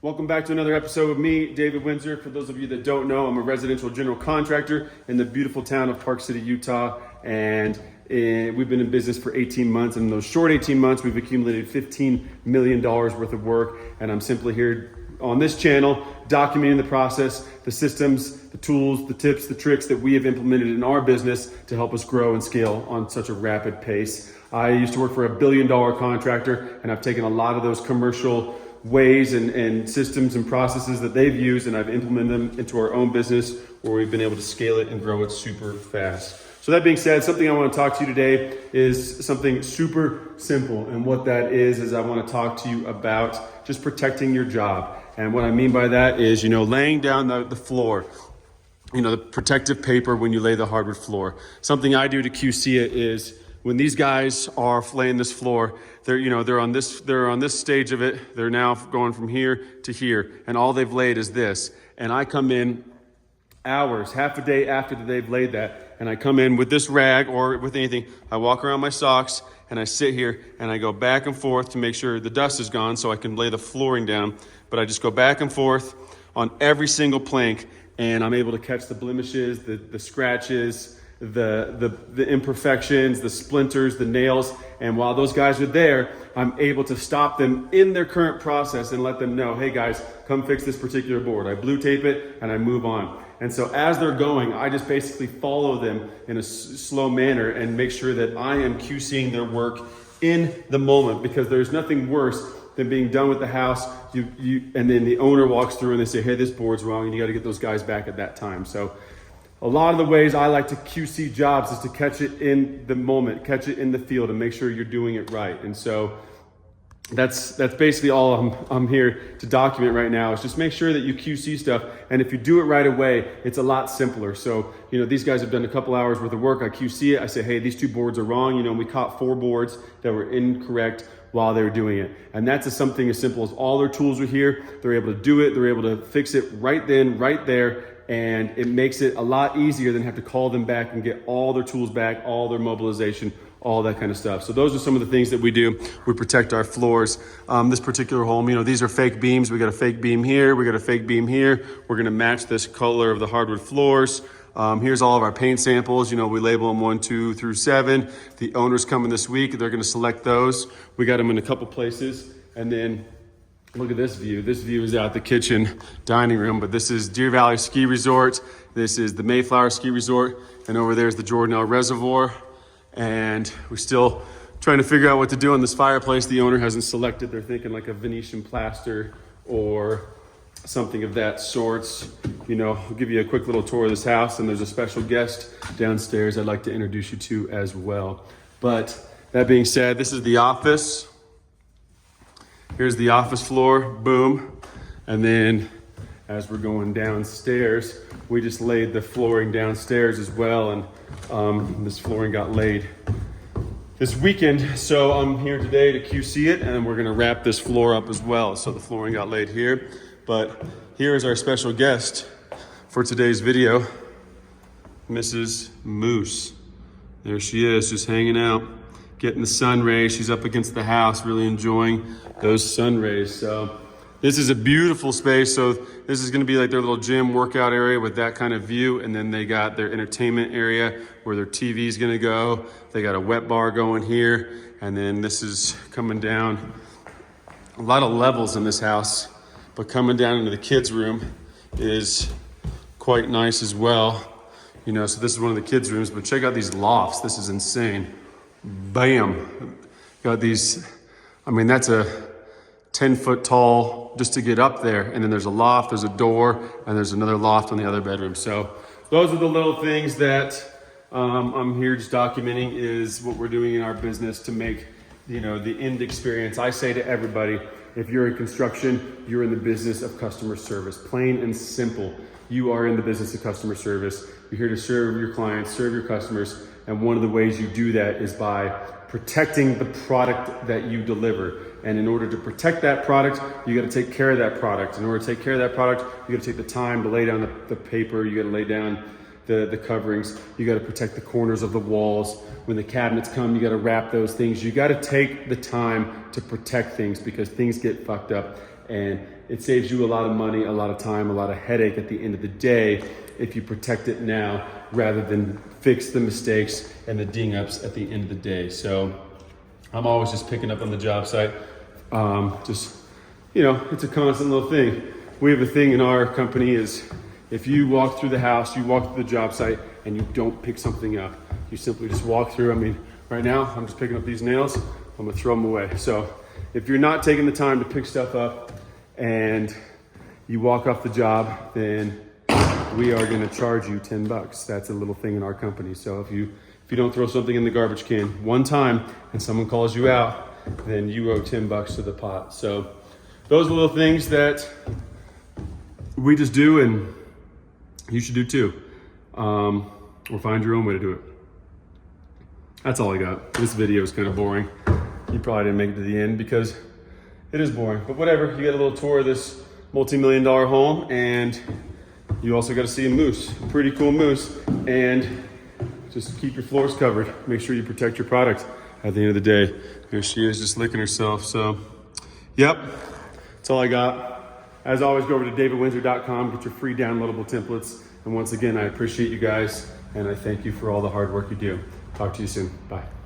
Welcome back to another episode with me, David Windsor. For those of you that don't know, I'm a residential general contractor in the beautiful town of Park City, Utah. And we've been in business for 18 months. And in those short 18 months, we've accumulated $15 million worth of work. And I'm simply here on this channel documenting the process, the systems, the tools, the tips, the tricks that we have implemented in our business to help us grow and scale on such a rapid pace. I used to work for a $1 billion contractor, and I've taken a lot of those commercial ways and systems and processes that they've used, and I've implemented them into our own business where we've been able to scale it and grow it super fast. So that being said, something I want to talk to you today is something super simple. And what that is I want to talk to you about just protecting your job. And what I mean by that is, laying down the floor, the protective paper when you lay the hardwood floor. Something I do to QC it is when these guys are laying this floor, they're on this stage of it. They're now going from here to here, and all they've laid is this. And I come in hours, half a day after they've laid that, and I come in with this rag or with anything. I walk around my socks and I sit here and I go back and forth to make sure the dust is gone so I can lay the flooring down. But I just go back and forth on every single plank, and I'm able to catch the blemishes, the scratches, the imperfections, the splinters, the nails. And while those guys are there, I'm able to stop them in their current process and let them know, hey guys, come fix this particular board. I blue tape it and I move on. And so as they're going, I just basically follow them in a slow manner and make sure that I am QCing their work in the moment, because there's nothing worse than being done with the house, and then the owner walks through and they say, hey, this board's wrong, and you got to get those guys back at that time. So a lot of the ways I like to QC jobs is to catch it in the moment, catch it in the field, and make sure you're doing it right. And so that's basically all I'm here to document right now, is just make sure that you QC stuff. And if you do it right away, it's a lot simpler. So, these guys have done a couple hours worth of work. I QC it. I say, hey, these two boards are wrong. We caught 4 boards that were incorrect while they were doing it. And that's something as simple as all their tools are here. They're able to do it. They're able to fix it right then, right there. And it makes it a lot easier than have to call them back and get all their tools back, all their mobilization, all that kind of stuff. So those are some of the things that we do. We protect our floors. This particular home, these are fake beams. We got a fake beam here. We got a fake beam here. We're gonna match this color of the hardwood floors. Here's all of our paint samples. We label them 1, 2 through 7. The owner's coming this week. They're gonna select those. We got them in a couple places. And then look at this view. This view is out the kitchen dining room, but this is Deer Valley Ski Resort. This is the Mayflower Ski Resort. And over there's the Jordanelle Reservoir. And we're still trying to figure out what to do on this fireplace. The owner hasn't selected. They're thinking like a Venetian plaster or something of that sorts. I'll give you a quick little tour of this house, and there's a special guest downstairs I'd like to introduce you to as well. But that being said, this is the office. Here's the office floor, boom. And then as we're going downstairs, we just laid the flooring downstairs as well. And this flooring got laid this weekend. So I'm here today to QC it, and we're gonna wrap this floor up as well. So the flooring got laid here. But here is our special guest for today's video, Mrs. Moose. There she is, just hanging out, getting the sun rays. She's up against the house, really enjoying those sun rays. So this is a beautiful space. So this is gonna be like their little gym workout area with that kind of view. And then they got their entertainment area where their TV is gonna go. They got a wet bar going here. And then this is coming down. A lot of levels in this house, but coming down into the kids' room is quite nice as well. So this is one of the kids' rooms, but check out these lofts. This is insane. Bam. Got these, that's a 10-foot tall just to get up there. And then there's a loft, there's a door, and there's another loft on the other bedroom. So those are the little things that I'm here just documenting, is what we're doing in our business to make, the end experience. I say to everybody, if you're in construction, you're in the business of customer service. Plain and simple. You are in the business of customer service. You're here to serve your clients, serve your customers. And one of the ways you do that is by protecting the product that you deliver. And in order to protect that product, you got to take care of that product. In order to take care of that product, you got to take the time to lay down the paper. You got to lay down the coverings. You got to protect the corners of the walls. When the cabinets come, you got to wrap those things. You got to take the time to protect things because things get fucked up, and it saves you a lot of money, a lot of time, a lot of headache at the end of the day if you protect it now rather than fix the mistakes and the ding-ups at the end of the day. So I'm always just picking up on the job site. It's a constant little thing. We have a thing in our company is if you walk through the house, you walk through the job site and you don't pick something up, you simply just walk through. I mean, right now I'm just picking up these nails. I'm gonna throw them away. So if you're not taking the time to pick stuff up and you walk off the job, then we are gonna charge you $10. That's a little thing in our company. So if you don't throw something in the garbage can one time and someone calls you out, then you owe $10 to the pot. So those are little things that we just do, and you should do too. Or find your own way to do it. That's all I got. This video is kind of boring. You probably didn't make it to the end because it is boring, but whatever. You get a little tour of this multi-million-dollar home, and you also got to see a moose, a pretty cool moose, and just keep your floors covered. Make sure you protect your product at the end of the day. Here she is just licking herself. So, yep, that's all I got. As always, go over to davidwindsor.com, get your free downloadable templates. And once again, I appreciate you guys, and I thank you for all the hard work you do. Talk to you soon. Bye.